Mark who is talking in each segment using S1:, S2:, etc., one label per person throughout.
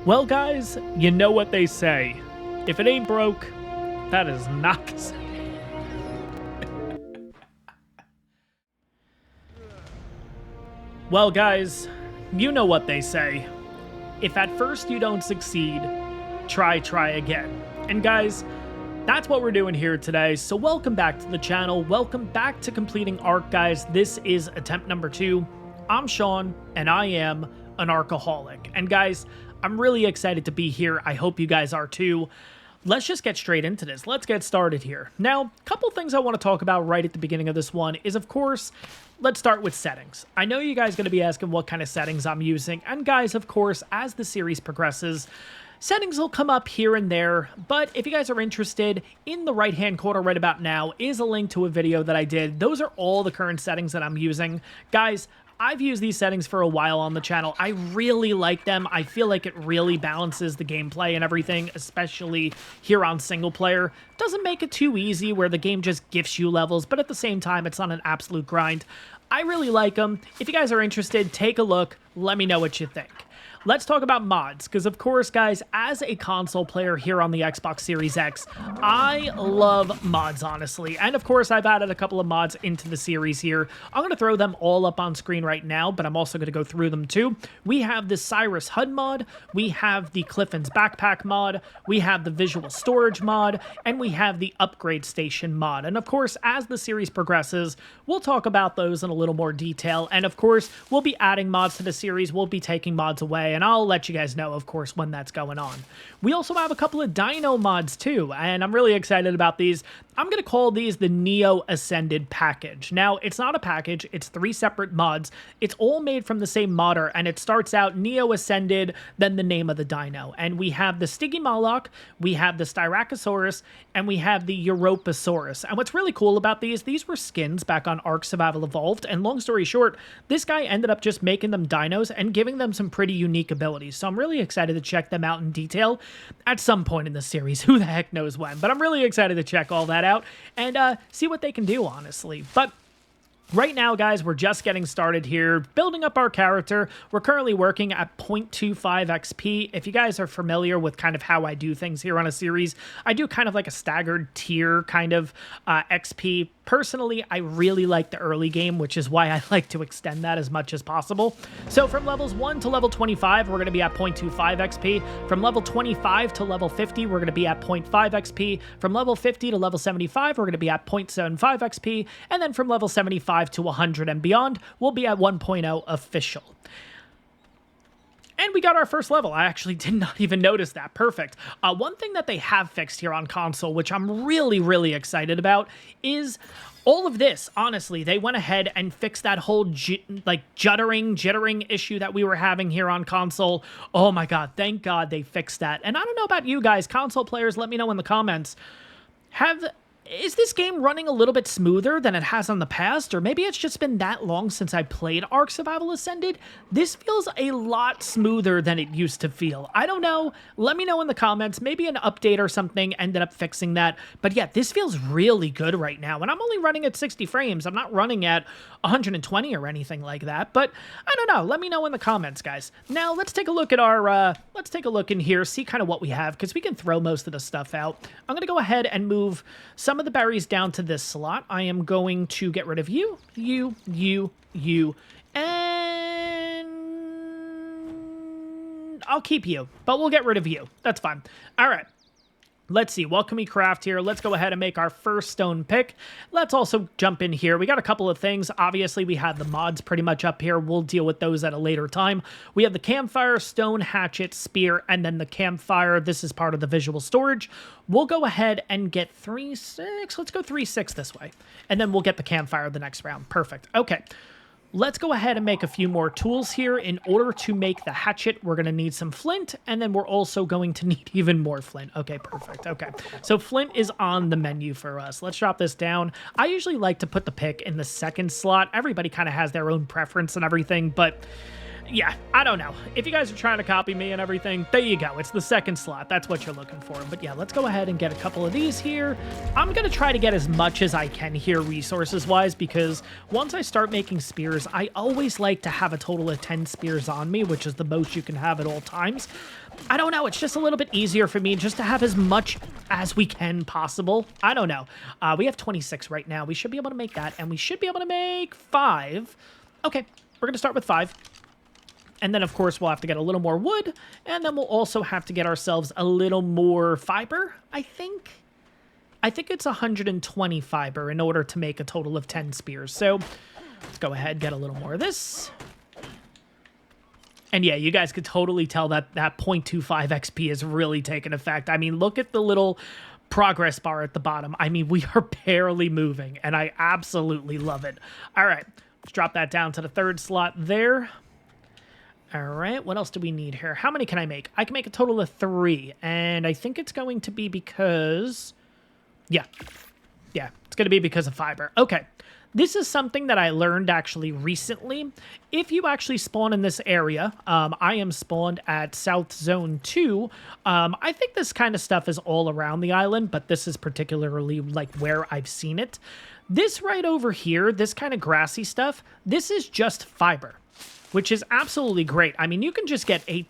S1: Well, guys, you know what they say. If it ain't broke, that is not the same. Well, guys, you know what they say. If at first you don't succeed, try again. And guys, that's what we're doing here today. So welcome back to the channel. Welcome back to completing ARK, guys. This is attempt number 2. I'm Sean, and I am an ARKaholic. And guys, I'm really excited to be here. I hope you guys are too. Let's just get straight into this. Let's get started here. Now, a couple things I want to talk about right at the beginning of this one is, of course, let's start with settings. I know you guys are going to be asking what kind of settings I'm using. And guys, of course, as the series progresses, settings will come up here and there, but if you guys are interested, in the right-hand corner right about now is a link to a video that I did. Those are all the current settings that I'm using. Guys, I've used these settings for a while on the channel. I really like them. I feel like it really balances the gameplay and everything, especially here on single player. Doesn't make it too easy where the game just gifts you levels, but at the same time, it's not an absolute grind. I really like them. If you guys are interested, take a look. Let me know what you think. Let's talk about mods, because of course, guys, as a console player here on the Xbox Series X, I love mods, honestly. And of course, I've added a couple of mods into the series here. I'm going to throw them all up on screen right now, but I'm also going to go through them too. We have the Cyrus HUD mod, we have the Clifton's Backpack mod, we have the Visual Storage mod, and we have the Upgrade Station mod. And of course, as the series progresses, we'll talk about those in a little more detail. And of course, we'll be adding mods to the series, we'll be taking mods away, and I'll let you guys know, of course, when that's going on. We also have a couple of dino mods too, and I'm really excited about these. I'm going to call these the Neo Ascended package. Now, it's not a package, it's 3 separate mods. It's all made from the same modder, and it starts out Neo Ascended, then the name of the dino. And we have the Stygimoloch, we have the Styracosaurus, and we have the Europasaurus. And what's really cool about these were skins back on ARK Survival Evolved, and long story short, this guy ended up just making them dinos and giving them some pretty unique abilities. So I'm really excited to check them out in detail at some point in the series. Who the heck knows when? But I'm really excited to check all that out and see what they can do, honestly. But right now, guys, we're just getting started here, building up our character. We're currently working at 0.25 XP. If you guys are familiar with kind of how I do things here on a series, I do kind of like a staggered tier kind of XP. Personally, I really like the early game, which is why I like to extend that as much as possible. So from levels 1 to level 25, we're going to be at 0.25 XP. From level 25 to level 50, we're going to be at 0.5 XP. From level 50 to level 75, we're going to be at 0.75 XP. And then from level 75 to 100 and beyond, we'll be at 1.0 official. And we got our first level. I actually did not even notice that. Perfect. One thing that they have fixed here on console, which I'm really excited about, is all of this. Honestly, they went ahead and fixed that whole jittering issue that we were having here on console. Oh my god, thank god they fixed that. And I don't know about you guys, console players, let me know in the comments. Is this game running a little bit smoother than it has on the past? Or maybe it's just been that long since I played ARK Survival Ascended? This feels a lot smoother than it used to feel. I don't know. Let me know in the comments. Maybe an update or something ended up fixing that. But yeah, this feels really good right now. And I'm only running at 60 frames. I'm not running at 120 or anything like that. But I don't know. Let me know in the comments, guys. Now, let's take a look at our, let's take a look in here, see kind of what we have, because we can throw most of the stuff out. I'm going to go ahead and move some of the berries down to this slot. I am going to get rid of you, and I'll keep you, but we'll get rid of you. That's fine. All right. Let's see, what can we craft here? Let's go ahead and make our first stone pick. Let's also jump in here. We got a couple of things. Obviously, we have the mods pretty much up here. We'll deal with those at a later time. We have the campfire, stone, hatchet, spear, and then the campfire. This is part of the visual storage. We'll go ahead and get 3-6. Let's go 3-6 this way. And then we'll get the campfire the next round. Perfect. Okay. Let's go ahead and make a few more tools here. In order to make the hatchet, we're going to need some flint, and then we're also going to need even more flint. Okay, perfect. Okay, so flint is on the menu for us. Let's drop this down. I usually like to put the pick in the second slot. Everybody kind of has their own preference and everything, but Yeah, I don't know. If you guys are trying to copy me and everything, there you go. It's the second slot. That's what you're looking for. But yeah, let's go ahead and get a couple of these here. I'm going to try to get as much as I can here resources-wise, because once I start making spears, I always like to have a total of 10 spears on me, which is the most you can have at all times. I don't know. It's just a little bit easier for me just to have as much as we can possible. I don't know. We have 26 right now. We should be able to make that, and we should be able to make 5. Okay, we're going to start with 5. And then, of course, we'll have to get a little more wood, and then we'll also have to get ourselves a little more fiber, I think. I think it's 120 fiber in order to make a total of 10 spears. So let's go ahead and get a little more of this. And yeah, you guys could totally tell that that 0.25 XP is really taking effect. I mean, look at the little progress bar at the bottom. I mean, we are barely moving, and I absolutely love it. All right, let's drop that down to the 3rd slot there. All right, what else do we need here? How many can I make? I can make a total of 3, and I think it's going to be because... Yeah, it's going to be because of fiber. Okay, this is something that I learned actually recently. If you actually spawn in this area, I am spawned at South Zone 2. I think this kind of stuff is all around the island, but this is particularly like where I've seen it. This right over here, this kind of grassy stuff, this is just fiber, which is absolutely great. I mean, you can just get a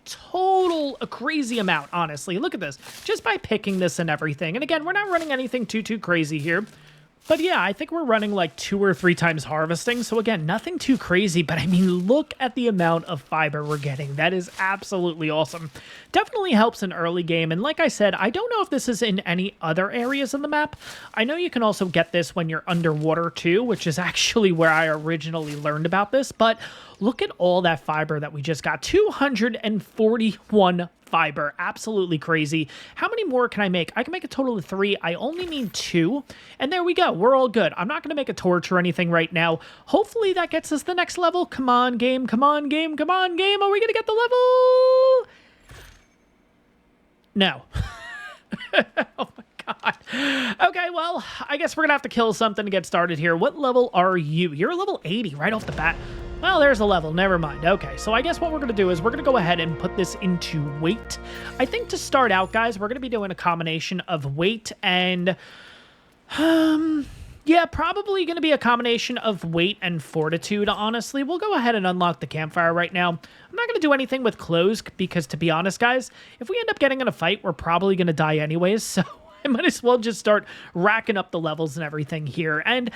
S1: crazy amount, honestly. Look at this, just by picking this and everything. And again, we're not running anything too crazy here. But yeah, I think we're running like 2 or 3 times harvesting. So again, nothing too crazy, but I mean, look at the amount of fiber we're getting. That is absolutely awesome. Definitely helps in early game. And like I said, I don't know if this is in any other areas of the map. I know you can also get this when you're underwater too, which is actually where I originally learned about this. But look at all that fiber that we just got. 241 fiber. Absolutely crazy. How many more can I make? I can make a total of 3. I only need 2. And there we go. We're all good. I'm not going to make a torch or anything right now. Hopefully that gets us the next level. Come on, game. Come on, game. Come on, game. Are we going to get the level? No. Oh my God. Okay, well, I guess we're going to have to kill something to get started here. What level are you? You're level 80 right off the bat. Well, there's a level. Never mind. Okay, so I guess what we're going to do is we're going to go ahead and put this into weight. I think to start out, guys, we're going to be doing a combination of weight and... yeah, probably going to be a combination of weight and fortitude, honestly. We'll go ahead and unlock the campfire right now. I'm not going to do anything with clothes because, to be honest, guys, if we end up getting in a fight, we're probably going to die anyways, so I might as well just start racking up the levels and everything here. And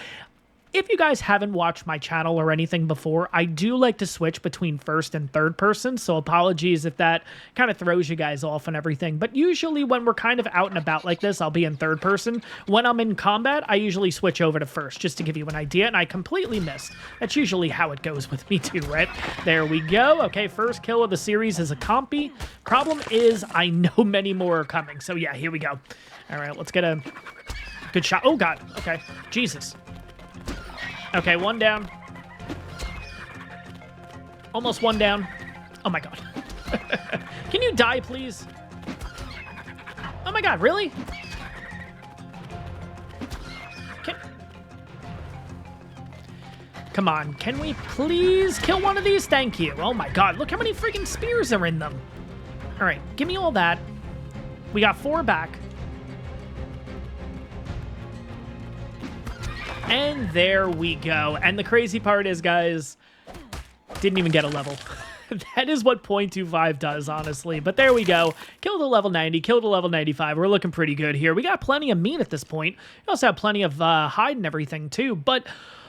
S1: if you guys haven't watched my channel or anything before, I do like to switch between 1st and 3rd person, so apologies if that kind of throws you guys off and everything. But usually when we're kind of out and about like this, I'll be in 3rd person. When I'm in combat, I usually switch over to 1st, just to give you an idea, and I completely missed. That's usually how it goes with me too, right? There we go. Okay, first kill of the series is a compy. Problem is, I know many more are coming, so yeah, here we go. All right, let's get a good shot. Oh, God. Okay, Jesus. Okay, 1 down. Almost 1 down. Oh my God. Can you die, please? Oh my God, really? Come on, can we please kill one of these? Thank you. Oh my God, look how many freaking spears are in them. All right, give me all that. We got 4 back. And there we go. And the crazy part is, guys, didn't even get a level. That is what 0.25 does, honestly. But there we go. Killed a level 90, killed a level 95. We're looking pretty good here. We got plenty of meat at this point. We also have plenty of hide and everything, too. But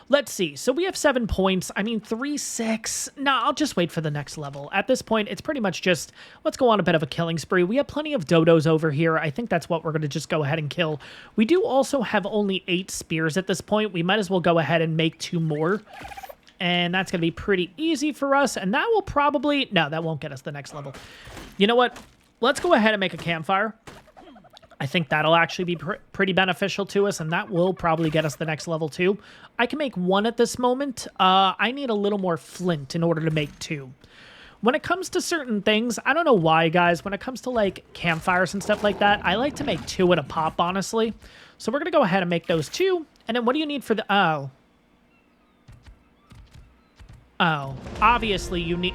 S1: let's see. So we have 7 points. I mean, 3, 6. Nah, I'll just wait for the next level. At this point, it's pretty much just, let's go on a bit of a killing spree. We have plenty of dodos over here. I think that's what we're going to just go ahead and kill. We do also have only 8 spears at this point. We might as well go ahead and make 2 more. And that's going to be pretty easy for us. And that will probably... No, that won't get us the next level. You know what? Let's go ahead and make a campfire. I think that'll actually be pretty beneficial to us, and that will probably get us the next level too. I can make 1 at this moment. I need a little more flint in order to make 2. When it comes to certain things, I don't know why, guys, when it comes to, like, campfires and stuff like that, I like to make 2 at a pop, honestly. So we're going to go ahead and make those 2. And then what do you need for the... Oh, obviously you need...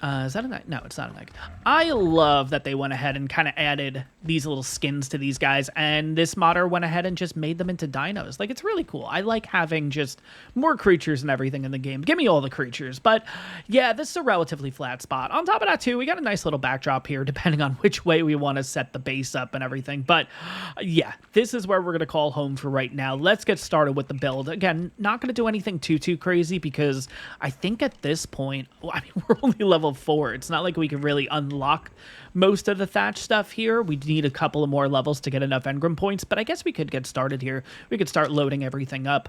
S1: Is that an egg? No, it's not an egg. I love that they went ahead and kind of added these little skins to these guys, and this modder went ahead and just made them into dinos. Like, it's really cool. I like having just more creatures and everything in the game. Give me all the creatures. But, yeah, this is a relatively flat spot. On top of that, too, we got a nice little backdrop here, depending on which way we want to set the base up and everything. But, yeah, this is where we're going to call home for right now. Let's get started with the build. Again, not going to do anything too crazy, because I think at this point, well, I mean, we're only level 4. It's not like we can really unlock most of the thatch stuff here. We need a couple of more levels to get enough engram points, but I guess we could get started here. We could start loading everything up.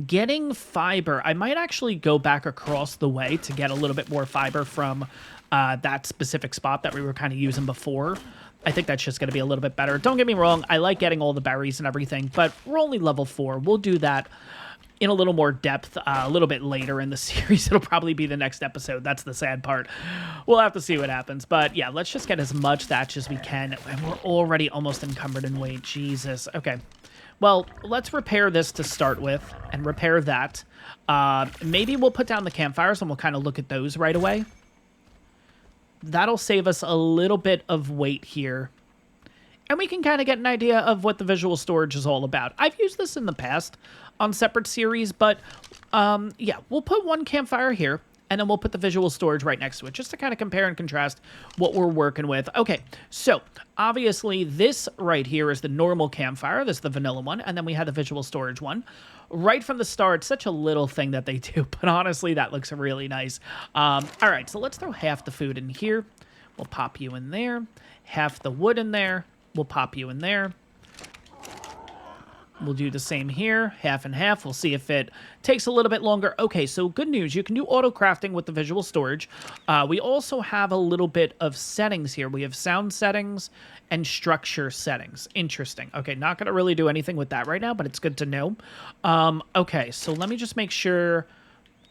S1: Getting fiber, I might actually go back across the way to get a little bit more fiber from that specific spot that we were kind of using before. I think that's just going to be a little bit better. Don't get me wrong, I like getting all the berries and everything, but we're only level 4. We'll do that in a little more depth a little bit later in the series. It'll probably be the next episode. That's the sad part. We'll have to see what happens. But yeah, let's just get as much thatch as we can. And we're already almost encumbered in weight. Jesus. Okay. Well, let's repair this to start with and repair that. Maybe we'll put down the campfires and we'll kind of look at those right away. That'll save us a little bit of weight here. And we can kind of get an idea of what the visual storage is all about. I've used this in the past on separate series, but yeah, we'll put one campfire here, and then we'll put the visual storage right next to it, just to kind of compare and contrast what we're working with. Okay, so obviously this right here is the normal campfire. This is the vanilla one, and then we have the visual storage one. Right from the start, such a little thing that they do, but honestly, that looks really nice. All right, so let's throw half the food in here. We'll pop you in there. Half the wood in there. We'll pop you in there. We'll do the same here, half and half. We'll see if it takes a little bit longer. Okay, so good news. You can do auto crafting with the visual storage. We also have a little bit of settings here. We have sound settings and structure settings. Interesting. Okay, not going to really do anything with that right now, but it's good to know. Okay, so let me just make sure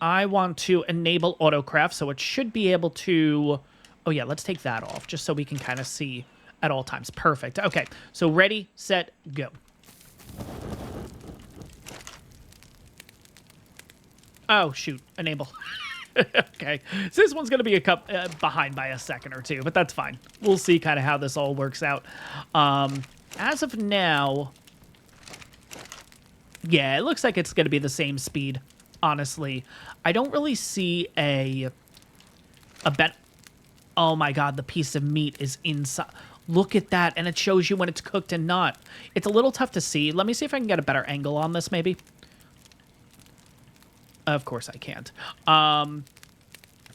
S1: I want to enable auto craft, so it should be able to... Oh yeah, let's take that off, just so we can kind of see at all times. Perfect. Okay, so ready, set, go. Oh, shoot. Enable. Okay. So this one's going to be behind by a second or two, but that's fine. We'll see kind of how this all works out. As of now, yeah, it looks like it's going to be the same speed, honestly. I don't really see a bet. Oh my God, the piece of meat is inside. Look at that, and it shows you when it's cooked and not. It's a little tough to see. Let me see if I can get a better angle on this, maybe. Of course I can't.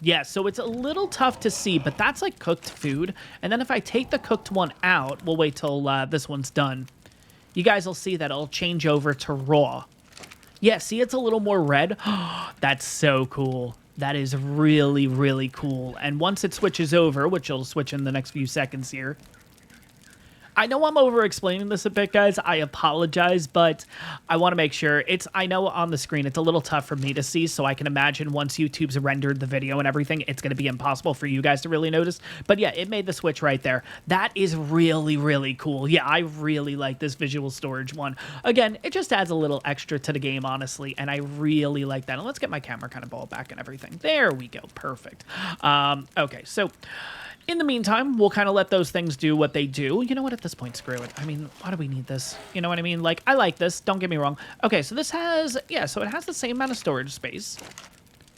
S1: Yeah, so it's a little tough to see, but that's like cooked food. And then if I take the cooked one out, we'll wait till this one's done. You guys will see that it'll change over to raw. Yeah, see, it's a little more red. That's so cool. That is really, really cool. And once it switches over, which it'll switch in the next few seconds here. I know I'm over-explaining this a bit, guys. I apologize, but I want to make sure. I know on the screen it's a little tough for me to see, so I can imagine once YouTube's rendered the video and everything, it's going to be impossible for you guys to really notice. But yeah, it made the switch right there. That is really, really cool. Yeah, I really like this visual storage one. Again, it just adds a little extra to the game, honestly, and I really like that. And let's get my camera kind of ball back and everything. There we go. Perfect. Okay, so... in the meantime, we'll kind of let those things do what they do. You know what? At this point, screw it. I mean, why do we need this? You know what I mean? Like, I like this. Don't get me wrong. Okay, so this has... yeah, so it has the same amount of storage space.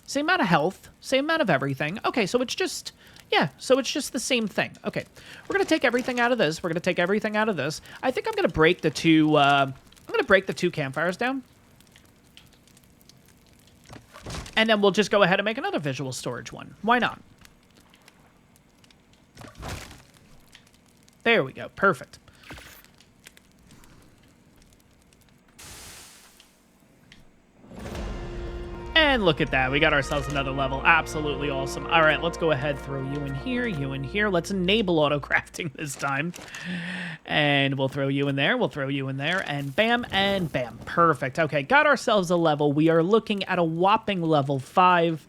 S1: Same amount of health. Same amount of everything. Okay, so it's just... yeah, so it's just the same thing. Okay, we're going to take everything out of this. We're going to take everything out of this. I think I'm going to break the two... I'm going to break the two campfires down. And then we'll just go ahead and make another visual storage one. Why not? There we go. Perfect. And look at that. We got ourselves another level. Absolutely awesome. All right, let's go ahead, throw you in here, you in here. Let's enable auto-crafting this time. And we'll throw you in there. We'll throw you in there. And bam, and bam. Perfect. Okay, got ourselves a level. We are looking at a whopping level 5.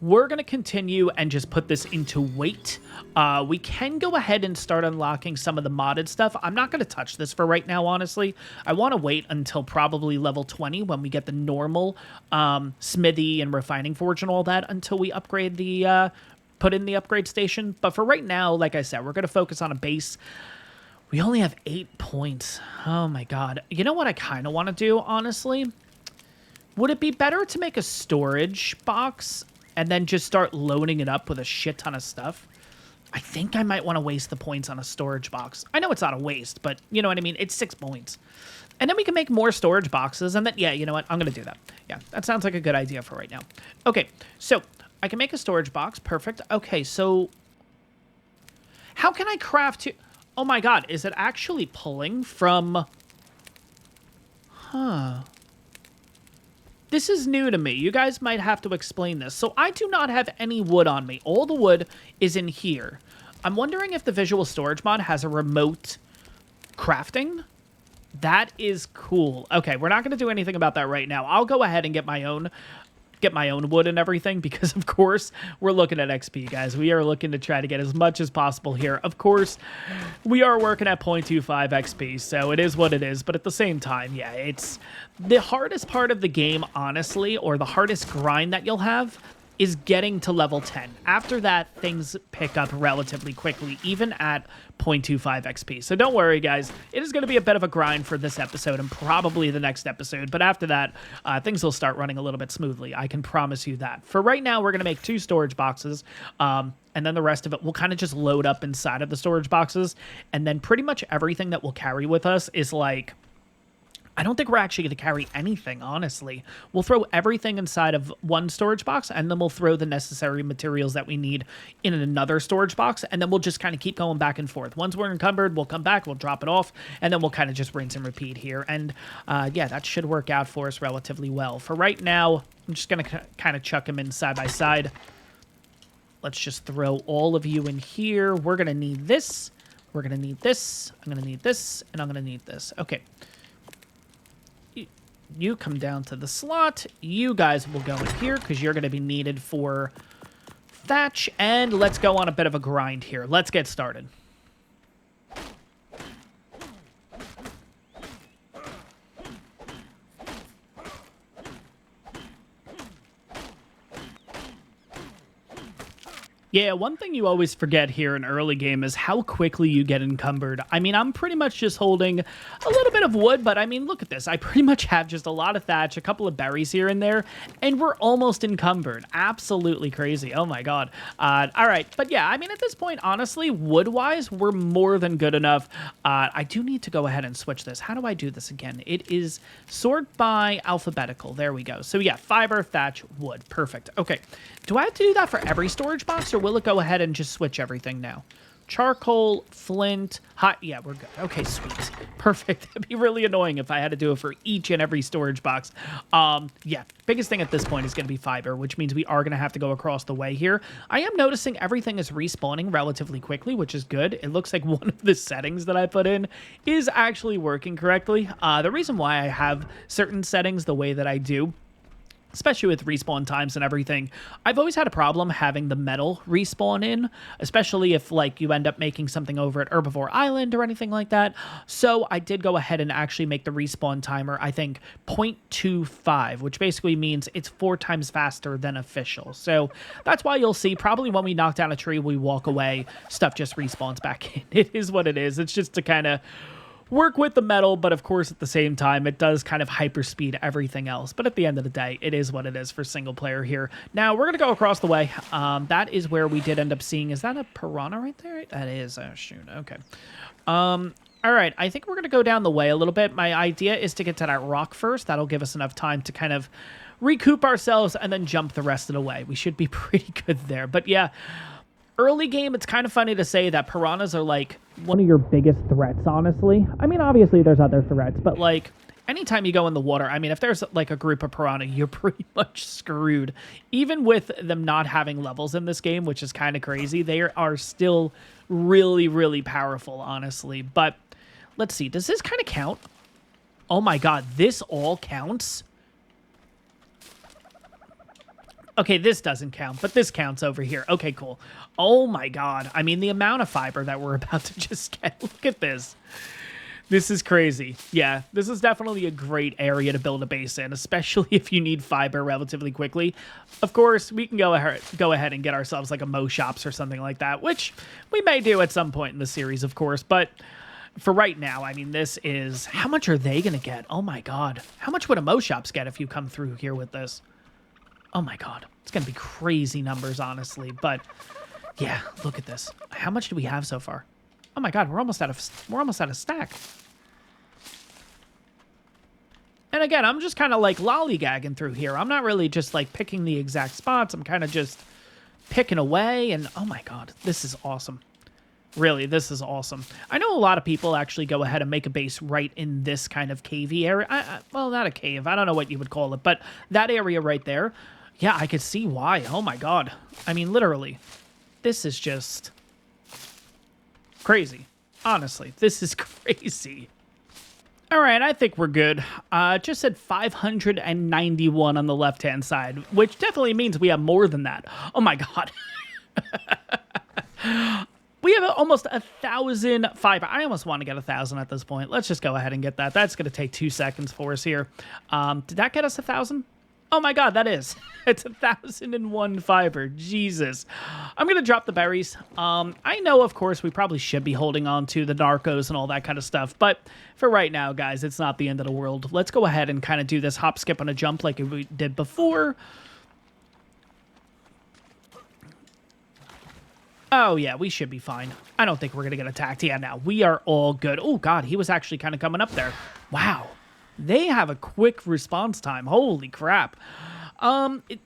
S1: we're going to continue and just put this into wait. We can go ahead and start unlocking some of the modded stuff. I'm not going to touch this for right now, honestly. I want to wait until probably level 20 when we get the normal smithy and refining forge and all that until we upgrade the, put in the upgrade station. But for right now, like I said, we're going to focus on a base. We only have 8 points. Oh my god. You know what I kind of want to do, honestly? Would it be better to make a storage box and then just start loading it up with a shit ton of stuff? I think I might want to waste the points on a storage box. I know it's not a waste, but you know what I mean? It's 6 points. And then we can make more storage boxes, and then, yeah, you know what? I'm going to do that. Yeah, that sounds like a good idea for right now. Okay, so I can make a storage box. Perfect. Okay, so how can I craft to... Oh my god, is it actually pulling from... Huh... This is new to me. You guys might have to explain this. So I do not have any wood on me. All the wood is in here. I'm wondering if the visual storage mod has a remote crafting. That is cool. Okay, we're not going to do anything about that right now. I'll go ahead and get my own wood and everything because, of course, we're looking at XP, guys. We are looking to try to get as much as possible here. Of course, we are working at 0.25 XP, so it is what it is. But at the same time, yeah, it's the hardest part of the game, honestly, or the hardest grind that you'll have is getting to level 10. After that, things pick up relatively quickly, even at 0.25 XP. So don't worry, guys. It is going to be a bit of a grind for this episode and probably the next episode. But after that, things will start running a little bit smoothly. I can promise you that. For right now, we're going to make 2 storage boxes. And then the rest of it will kind of just load up inside of the storage boxes. And then pretty much everything that we'll carry with us is like... I don't think we're actually going to carry anything, honestly. We'll throw everything inside of one storage box, and then we'll throw the necessary materials that we need in another storage box, and then we'll just kind of keep going back and forth. Once we're encumbered, we'll come back, we'll drop it off, and then we'll kind of just rinse and repeat here. And, yeah, that should work out for us relatively well. For right now, I'm just going to kind of chuck them in side by side. Let's just throw all of you in here. We're going to need this. We're going to need this. I'm going to need this, and I'm going to need this. Okay. You come down to the slot. You guys will go in here because you're going to be needed for thatch. And let's go on a bit of a grind here. Let's get started. Yeah, one thing you always forget here in early game is how quickly you get encumbered. I mean, I'm pretty much just holding a little bit of wood, but I mean, look at this. I pretty much have just a lot of thatch, a couple of berries here and there, and we're almost encumbered. Absolutely crazy. Oh my god. All right, but yeah, I mean, at this point, honestly, wood-wise, we're more than good enough. I do need to go ahead and switch this. How do I do this again? It is sort by alphabetical. There we go. So yeah, fiber, thatch, wood. Perfect. Okay. Do I have to do that for every storage box, or will it go ahead and just switch everything now? Charcoal, flint, hot. Yeah, we're good. Okay, sweet. Perfect. It'd be really annoying if I had to do it for each and every storage box. Yeah, biggest thing at this point is going to be fiber, which means we are going to have to go across the way here. I am noticing everything is respawning relatively quickly, which is good. It looks like one of the settings that I put in is actually working correctly. The reason why I have certain settings the way that I do, especially with respawn times and everything, I've always had a problem having the metal respawn in, especially if, like, you end up making something over at Herbivore Island or anything like that. So I did go ahead and actually make the respawn timer, I think, 0.25, which basically means it's 4 times faster than official. So that's why you'll see probably when we knock down a tree, we walk away, stuff just respawns back in. It is what it is. It's just to kind of work with the metal, but of course at the same time it does kind of hyperspeed everything else. But at the end of the day, it is what it is for single player here. Now we're gonna go across the way. That is where we did end up seeing, is that a piranha right there? That is. Oh shoot. Okay. All right, I think we're gonna go down the way a little bit. My idea is to get to that rock first. That'll give us enough time to kind of recoup ourselves and then jump the rest of the way. We should be pretty good there. But yeah, early game, it's kind of funny to say that piranhas are like one of your biggest threats, honestly. I mean, obviously there's other threats, but like anytime you go in the water, I mean, if there's like a group of piranha, you're pretty much screwed. Even with them not having levels in this game, which is kind of crazy, they are still really, really powerful, honestly. But let's see, does this kind of count? Oh my god, this all counts? Okay, this doesn't count, but this counts over here. Okay, cool. Oh my god. I mean, the amount of fiber that we're about to just get. Look at this. This is crazy. Yeah, this is definitely a great area to build a base in, especially if you need fiber relatively quickly. Of course, we can go ahead and get ourselves like a Mo Shops or something like that, which we may do at some point in the series, of course. But for right now, I mean, this is... How much are they going to get? Oh my god. How much would a Mo Shops get if you come through here with this? Oh my god. It's going to be crazy numbers, honestly. But yeah, look at this. How much do we have so far? Oh my god, we're almost out of stack. And again, I'm just kind of like lollygagging through here. I'm not really just like picking the exact spots. I'm kind of just picking away. And oh my god, this is awesome. Really, this is awesome. I know a lot of people actually go ahead and make a base right in this kind of cavey area. Well, not a cave. I don't know what you would call it. But that area right there, yeah, I could see why. Oh my god. I mean, literally, this is just crazy. Honestly, this is crazy. All right, I think we're good. Just said 591 on the left-hand side, which definitely means we have more than that. Oh my god. We have almost 1,000 fiber. I almost want to get 1,000 at this point. Let's just go ahead and get that. That's going to take 2 seconds for us here. Did that get us 1,000? Oh my god, that is. It's 1,001 fiber. Jesus. I'm going to drop the berries. I know, of course, we probably should be holding on to the narcos and all that kind of stuff, but for right now, guys, it's not the end of the world. Let's go ahead and kind of do this hop, skip, and a jump like we did before. Oh, yeah, we should be fine. I don't think we're going to get attacked. Yeah, now we are all good. Oh, god, he was actually kind of coming up there. Wow. They have a quick response time. Holy crap.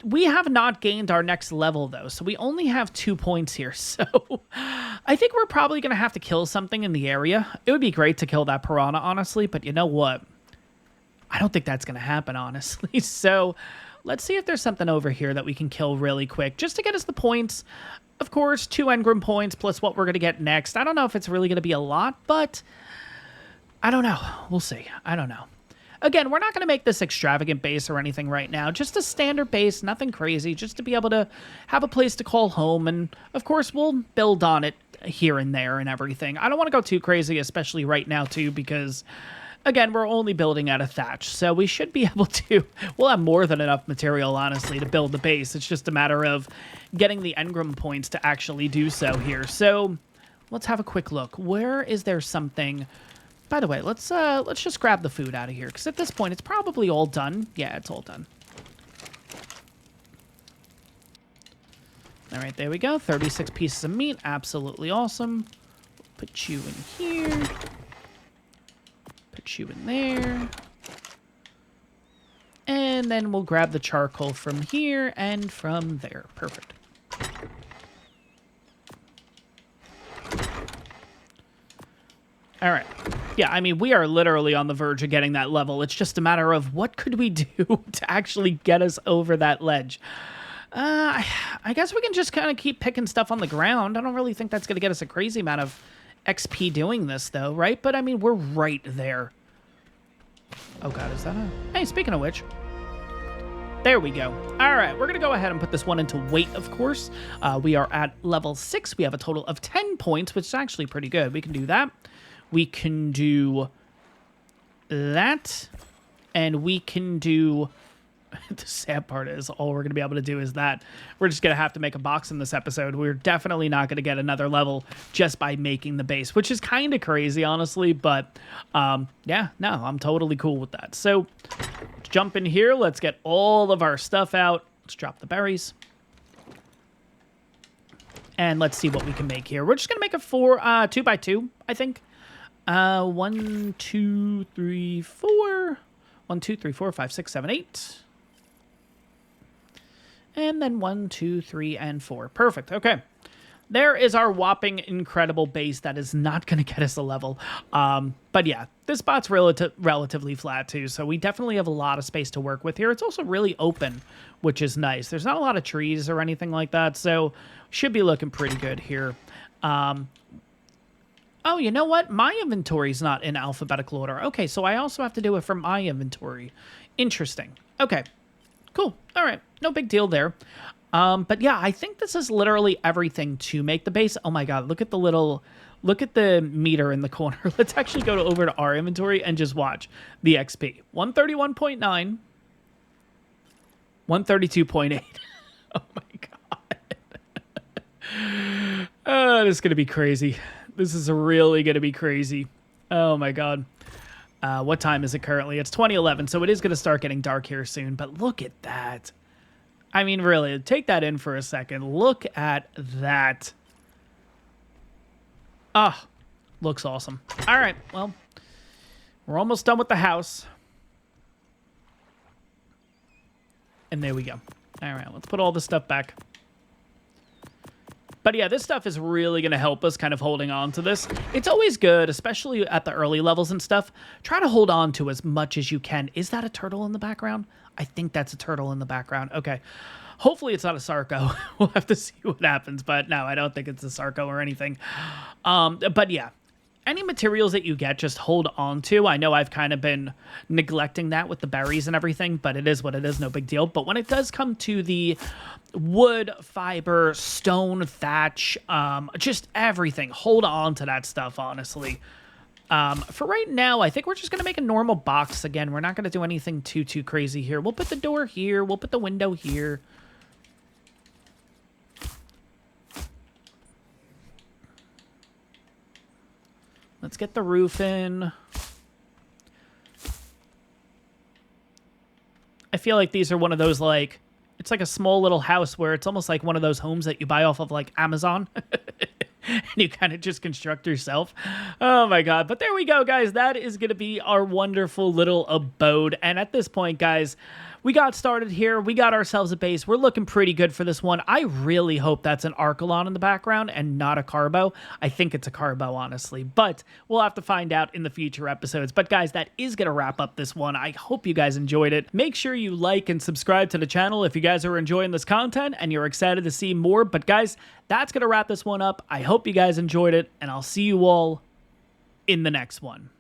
S1: We have not gained our next level, though, so we only have 2 points here. So I think we're probably going to have to kill something in the area. It would be great to kill that piranha, honestly, but you know what? I don't think that's going to happen, honestly. So let's see if there's something over here that we can kill really quick, just to get us the points. Of course, 2 engram points plus what we're going to get next. I don't know if it's really going to be a lot, but I don't know. We'll see. I don't know. Again, we're not going to make this extravagant base or anything right now. Just a standard base, nothing crazy, just to be able to have a place to call home. And, of course, we'll build on it here and there and everything. I don't want to go too crazy, especially right now, too, because, again, we're only building out of thatch. So we should be able to... We'll have more than enough material, honestly, to build the base. It's just a matter of getting the engram points to actually do so here. So let's have a quick look. Where is there something... By the way, let's just grab the food out of here, because at this point, it's probably all done. Yeah, it's all done. All right, there we go. 36 pieces of meat. Absolutely awesome. Put you in here. Put you in there. And then we'll grab the charcoal from here and from there. Perfect. All right. Yeah, I mean, we are literally on the verge of getting that level. It's just a matter of what could we do to actually get us over that ledge. I guess we can just kind of keep picking stuff on the ground. I don't really think that's going to get us a crazy amount of XP doing this, though, right? But, I mean, we're right there. Oh, God, is that a... Hey, speaking of which... There we go. All right, we're going to go ahead and put this one into weight, of course. We are at level 6. We have a total of 10 points, which is actually pretty good. We can do that. We can do that, and we can do... The sad part is all we're going to be able to do is that. We're just going to have to make a box in this episode. We're definitely not going to get another level just by making the base, which is kind of crazy, honestly, but yeah, no, I'm totally cool with that. So let's jump in here. Let's get all of our stuff out. Let's drop the berries. And let's see what we can make here. We're just going to make a 2x2, I think. 1, 2, 3, 4. 1, 2, 3, 4, 5, 6, 7, 8. And then 1, 2, 3, and 4. Perfect. Okay. There is our whopping incredible base that is not going to get us a level. But yeah, this spot's relatively flat too, so we definitely have a lot of space to work with here. It's also really open, which is nice. There's not a lot of trees or anything like that, so should be looking pretty good here. Oh, you know what? My inventory's not in alphabetical order. Okay, so I also have to do it from my inventory. Interesting. Okay. Cool. All right. No big deal there. But yeah, I think this is literally everything to make the base. Oh my God. Look at the meter in the corner. Let's actually go over to our inventory and just watch the XP. 131.9. 132.8. Oh my God. Oh, this is going to be crazy. This is really going to be crazy. Oh my God. What time is it currently? It's 2011, so it is going to start getting dark here soon. But look at that. I mean, really, take that in for a second. Look at that. Ah, looks awesome. All right, well, we're almost done with the house. And there we go. All right, let's put all this stuff back. But yeah, this stuff is really going to help us kind of holding on to this. It's always good, especially at the early levels and stuff. Try to hold on to as much as you can. Is that a turtle in the background? I think that's a turtle in the background. Okay. Hopefully it's not a Sarco. We'll have to see what happens. But no, I don't think it's a Sarco or anything. But yeah, any materials that you get, just hold on to. I know I've kind of been neglecting that with the berries and everything, but it is what it is. No big deal. But when it does come to the wood, fiber, stone, thatch, just everything, hold on to that stuff, honestly. For right now, I think we're just going to make a normal box. Again, we're not going to do anything too crazy here. We'll put the door here. We'll put the window here. Let's get the roof in. I feel like these are one of those, like, it's like a small little house where it's almost like one of those homes that you buy off of, like, Amazon. And you kind of just construct yourself. Oh my God. But there we go, guys. That is going to be our wonderful little abode. And at this point, guys, we got started here. We got ourselves a base. We're looking pretty good for this one. I really hope that's an Archelon in the background and not a Carbo. I think it's a Carbo, honestly. But we'll have to find out in the future episodes. But guys, that is going to wrap up this one. I hope you guys enjoyed it. Make sure you like and subscribe to the channel if you guys are enjoying this content and you're excited to see more. But guys, that's going to wrap this one up. I hope you guys enjoyed it, and I'll see you all in the next one.